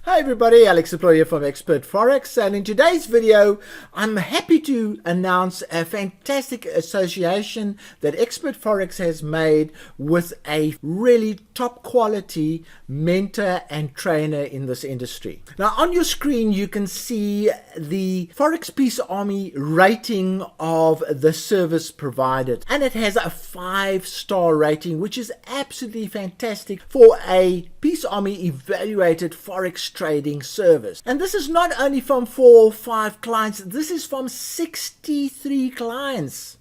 Hi everybody, Alex Employer from Expert Forex, and in today's video I'm happy to announce a fantastic association that Expert Forex has made with a really top quality mentor and trainer in this industry. Now on your screen you can see the Forex Peace Army rating of the service provided, and it has a 5-star rating, which is absolutely fantastic for a Peace Army evaluated Forex trading service. And this is not only from 4 or 5 clients, this is from 63 clients.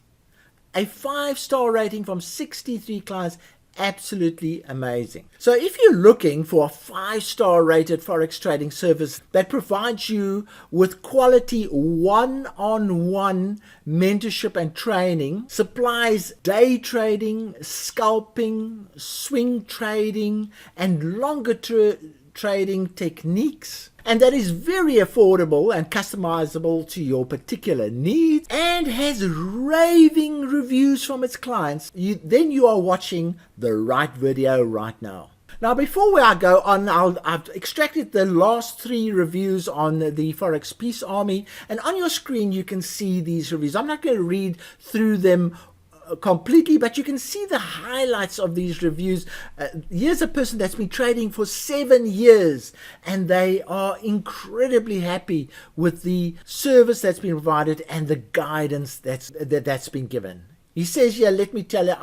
A 5-star rating from 63 clients. Absolutely amazing. So if you're looking for a 5-star rated Forex trading service that provides you with quality one-on-one mentorship and training, supplies day trading, scalping, swing trading, and longer trading techniques, and that is very affordable and customizable to your particular needs, and has raving reviews from its clients, then you are watching the right video right now. Now before I go on, I've extracted the last 3 reviews on the Forex Peace Army, and on your screen you can see these reviews. I'm not going to read through them completely, but you can see the highlights of these reviews. Here's a person that's been trading for 7 years, and they are incredibly happy with the service that's been provided and the guidance that's been given. He says here, let me tell you,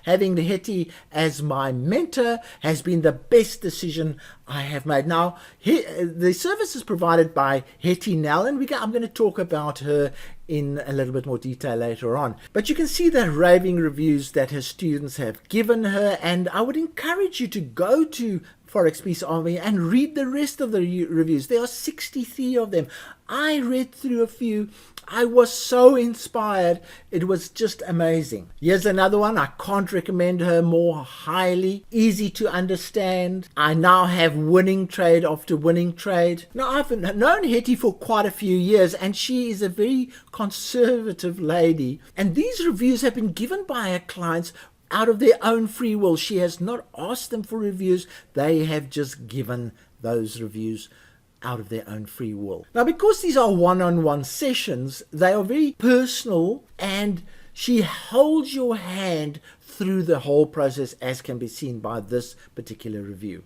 having the Hettie as my mentor has been the best decision I have made. Now, the service is provided by Hettie Nell, and I'm going to talk about her in a little bit more detail later on. But you can see the raving reviews that her students have given her, and I would encourage you to go to Forex Peace Army and read the rest of the reviews. There are 63 of them. I read through a few. I was so inspired. It was just amazing. Here's another one. I can't recommend her more highly. Easy to understand. I now have winning trade after winning trade. Now, I've known Hettie for quite a few years, and she is a very conservative lady. And these reviews have been given by her clients out of their own free will. She has not asked them for reviews. They have just given those reviews out of their own free will. Now, because these are one-on-one sessions, they are very personal, and she holds your hand through the whole process, as can be seen by this particular review.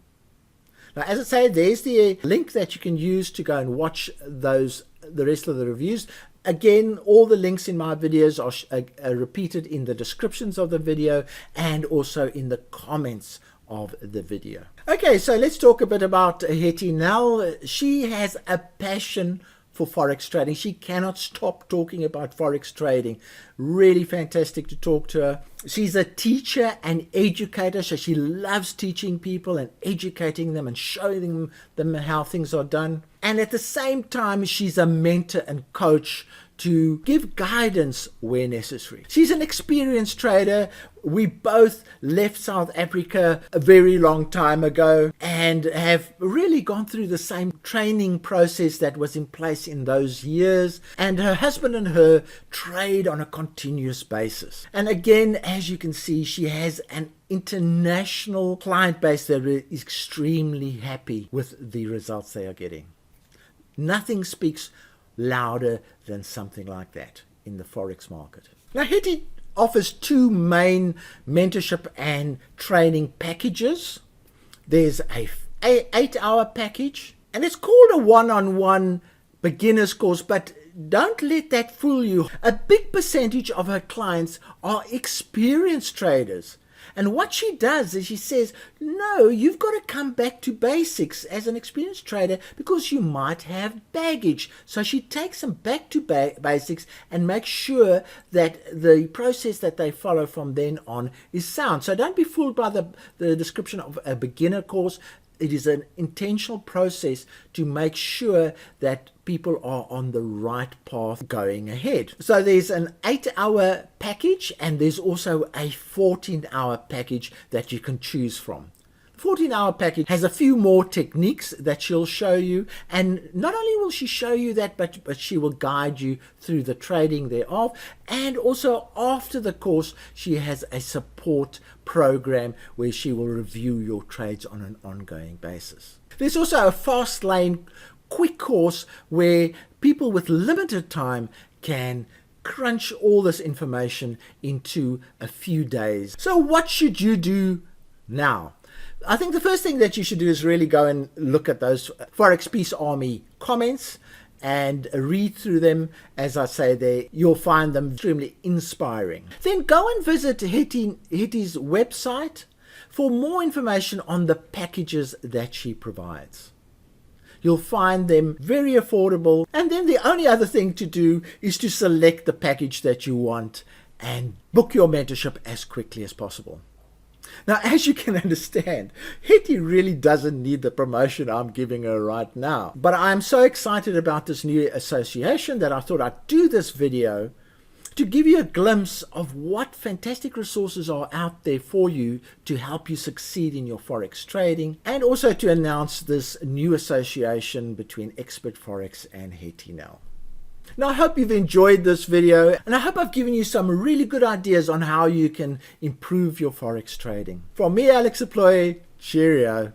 Now, as I say, there's the link that you can use to go and watch the rest of the reviews. Again, all the links in my videos are repeated in the descriptions of the video and also in the comments of the video. Okay, so let's talk a bit about Hettie now. She has a passion for Forex trading. She cannot stop talking about Forex trading. Really fantastic to talk to her. She's a teacher and educator, so she loves teaching people and educating them and showing them how things are done. And at the same time, she's a mentor and coach to give guidance where necessary. She's an experienced trader. We both left South Africa a very long time ago and have really gone through the same training process that was in place in those years. And her husband and her trade on a continuous basis. And again, as you can see, she has an international client base that is extremely happy with the results they are getting. Nothing speaks louder than something like that in the Forex market. Now, Hettie offers 2 main mentorship and training packages. There's a 8-hour package, and it's called a one-on-one beginner's course, but don't let that fool you. A big percentage of her clients are experienced traders. And what she does is she says, no, you've got to come back to basics as an experienced trader because you might have baggage. So she takes them back to basics and makes sure that the process that they follow from then on is sound. So don't be fooled by the description of a beginner course. It is an intentional process to make sure that people are on the right path going ahead. So there's an 8-hour package, and there's also a 14-hour package that you can choose from. The 14-hour package has a few more techniques that she'll show you, and not only will she show you that, but she will guide you through the trading thereof. And also after the course, she has a support program where she will review your trades on an ongoing basis. There's also a fast lane quick course where people with limited time can crunch all this information into a few days. So what should you do now? I think the first thing that you should do is really go and look at those Forex Peace Army comments and read through them. As I say there, you'll find them extremely inspiring. Then go and visit Hettie's website for more information on the packages that she provides. You'll find them very affordable, and then the only other thing to do is to select the package that you want and book your mentorship as quickly as possible. Now, as you can understand, Hettie really doesn't need the promotion I'm giving her right now. But I'm so excited about this new association that I thought I'd do this video to give you a glimpse of what fantastic resources are out there for you to help you succeed in your Forex trading, and also to announce this new association between Expert Forex and Hettie now. Now, I hope you've enjoyed this video, and I hope I've given you some really good ideas on how you can improve your Forex trading. From me, Alex Aploy, cheerio.